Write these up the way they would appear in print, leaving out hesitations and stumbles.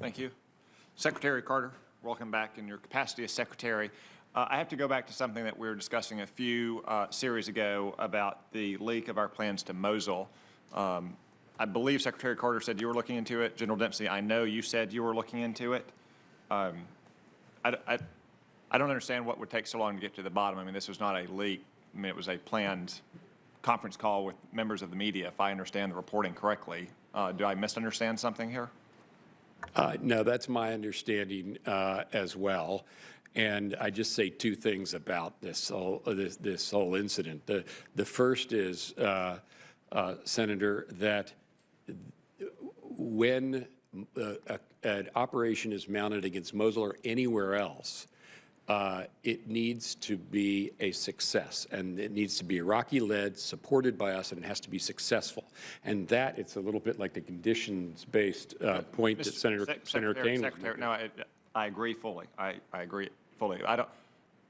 Thank you. Secretary Carter, welcome back in your capacity as Secretary. I have to go back to something that we were discussing a few series ago about the leak of our plans to Mosul. I believe Secretary Carter said you were looking into it. General Dempsey, I know you said you were looking into it. I don't understand what would take so long to get to the bottom. I mean, this was not a leak. I mean, it was a planned conference call with members of the media, if I understand the reporting correctly. Do I misunderstand something here? No, that's my understanding as well. And I just say two things about this whole incident. The first is, Senator, that when an operation is mounted against Mosul or anywhere else, it needs to be a success, and it needs to be Iraqi-led, supported by us, and it has to be successful. And that, it's a little bit like the conditions-based point that Senator Kane was making. No, I agree fully. I agree fully. I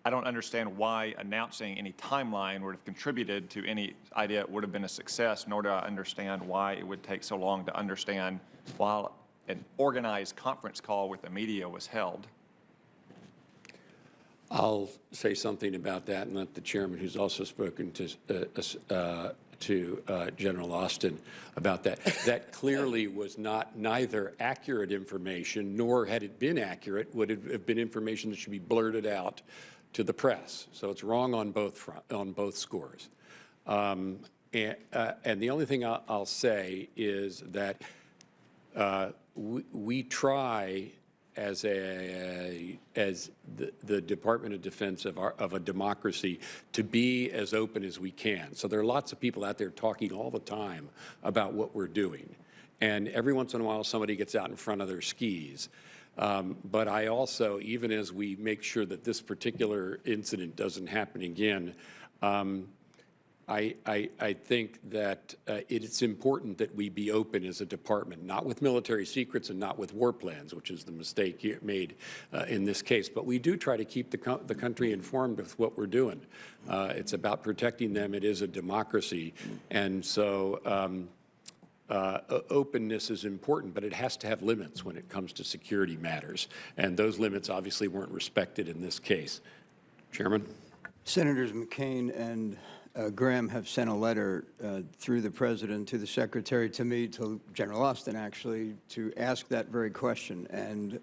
don't understand why announcing any timeline would have contributed to any idea it would have been a success, nor do I understand why it would take so long to understand while an organized conference call with the media was held. I'll say something about that and let the chairman, who's also spoken to General Austin about that. That clearly was neither accurate information, nor had it been accurate, would it have been information that should be blurted out to the press. So it's wrong on both scores. And the only thing I'll say is that we try as the Department of Defense of a democracy to be as open as we can. So there are lots of people out there talking all the time about what we're doing. And every once in a while somebody gets out in front of their skis. But I also, even as we make sure that this particular incident doesn't happen again, I think that it's important that we be open as a department, not with military secrets and not with war plans, which is the mistake made in this case. But we do try to keep the country informed of what we're doing. It's about protecting them. It is a democracy. And so openness is important, but it has to have limits when it comes to security matters. And those limits obviously weren't respected in this case. Chairman? Senators McCain and Graham have sent a letter through the President to the Secretary, to me, to General Austin, actually, to ask that very question. And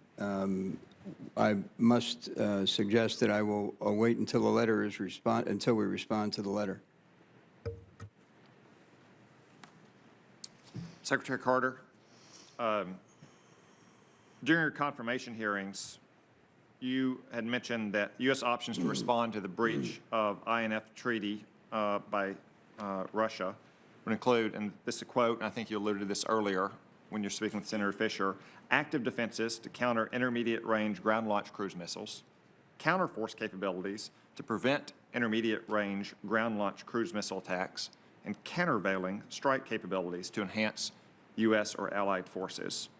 I must suggest that I will wait until the letter is until we respond to the letter. Secretary Carter, during your confirmation hearings, you had mentioned that U.S. options to respond to the breach of INF treaty by Russia would include, and this is a quote, and I think you alluded to this earlier when you're speaking with Senator Fisher, active defenses to counter intermediate-range ground-launched cruise missiles, counterforce capabilities to prevent intermediate-range ground-launched cruise missile attacks, and countervailing strike capabilities to enhance U.S. or allied forces.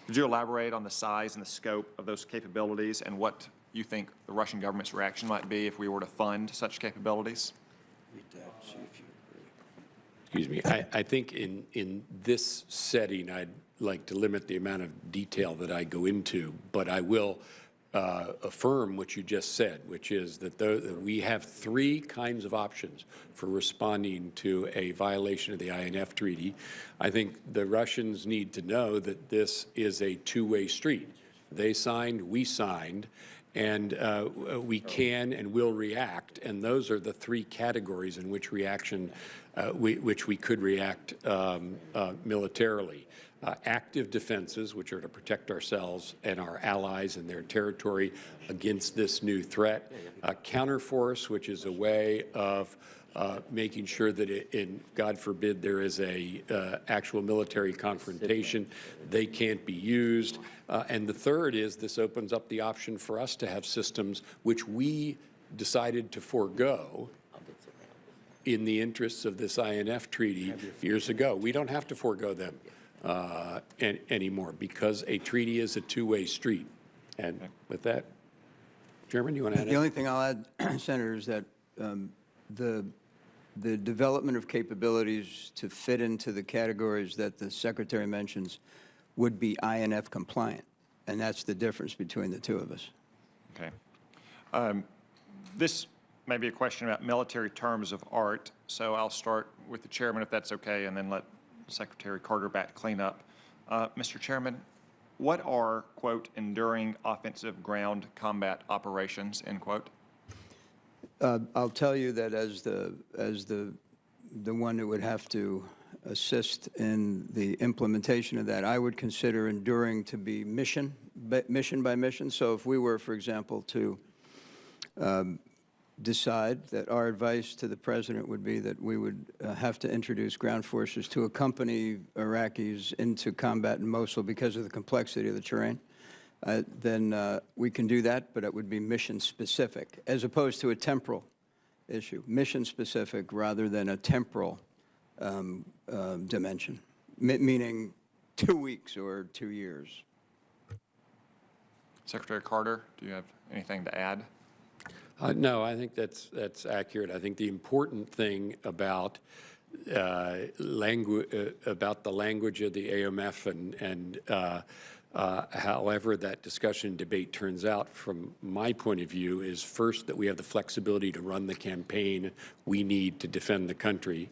Could you elaborate on the size and the scope of those capabilities and what you think the Russian government's reaction might be if we were to fund such capabilities? Excuse me. I think in this setting, I'd like to limit the amount of detail that I go into, but I will affirm what you just said, which is that we have three kinds of options for responding to a violation of the INF treaty. I think the Russians need to know that this is a two-way street. They signed, we signed, and we can and will react, and those are the three categories in which which we could react militarily. Active defenses, which are to protect ourselves and our allies and their territory against this new threat. Counterforce, which is a way of making sure that God forbid, there is a actual military confrontation, they can't be used. And the third is this opens up the option for us to have systems which we decided to forego in the interests of this INF treaty years ago. We don't have to forego them anymore because a treaty is a two-way street. And with that, Chairman, you want to add? The only thing I'll add, Senator, is that the development of capabilities to fit into the categories that the Secretary mentions would be INF compliant. And that's the difference between the two of us. Okay. This may be a question about military terms of art, so I'll start with the chairman if that's okay, and then let Secretary Carter-Batt clean up. Mr. Chairman, what are, quote, enduring offensive ground combat operations, end quote? I'll tell you that as the one who would have to assist in the implementation of that, I would consider enduring to be mission by mission. So if we were, for example, to decide that our advice to the president would be that we would have to introduce ground forces to accompany Iraqis into combat in Mosul because of the complexity of the terrain, then we can do that, but it would be mission-specific, as opposed to a temporal issue. Mission-specific rather than a temporal dimension, meaning 2 weeks or 2 years. Secretary Carter, do you have anything to add? No, I think that's accurate. I think the important thing about the language of the AMF and however that discussion debate turns out, from my point of view, is first that we have the flexibility to run the campaign we need to defend the country,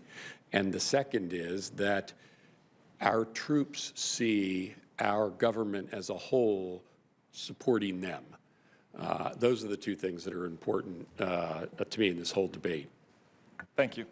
and the second is that our troops see our government as a whole supporting them. Those are the two things that are important to me in this whole debate. Thank you.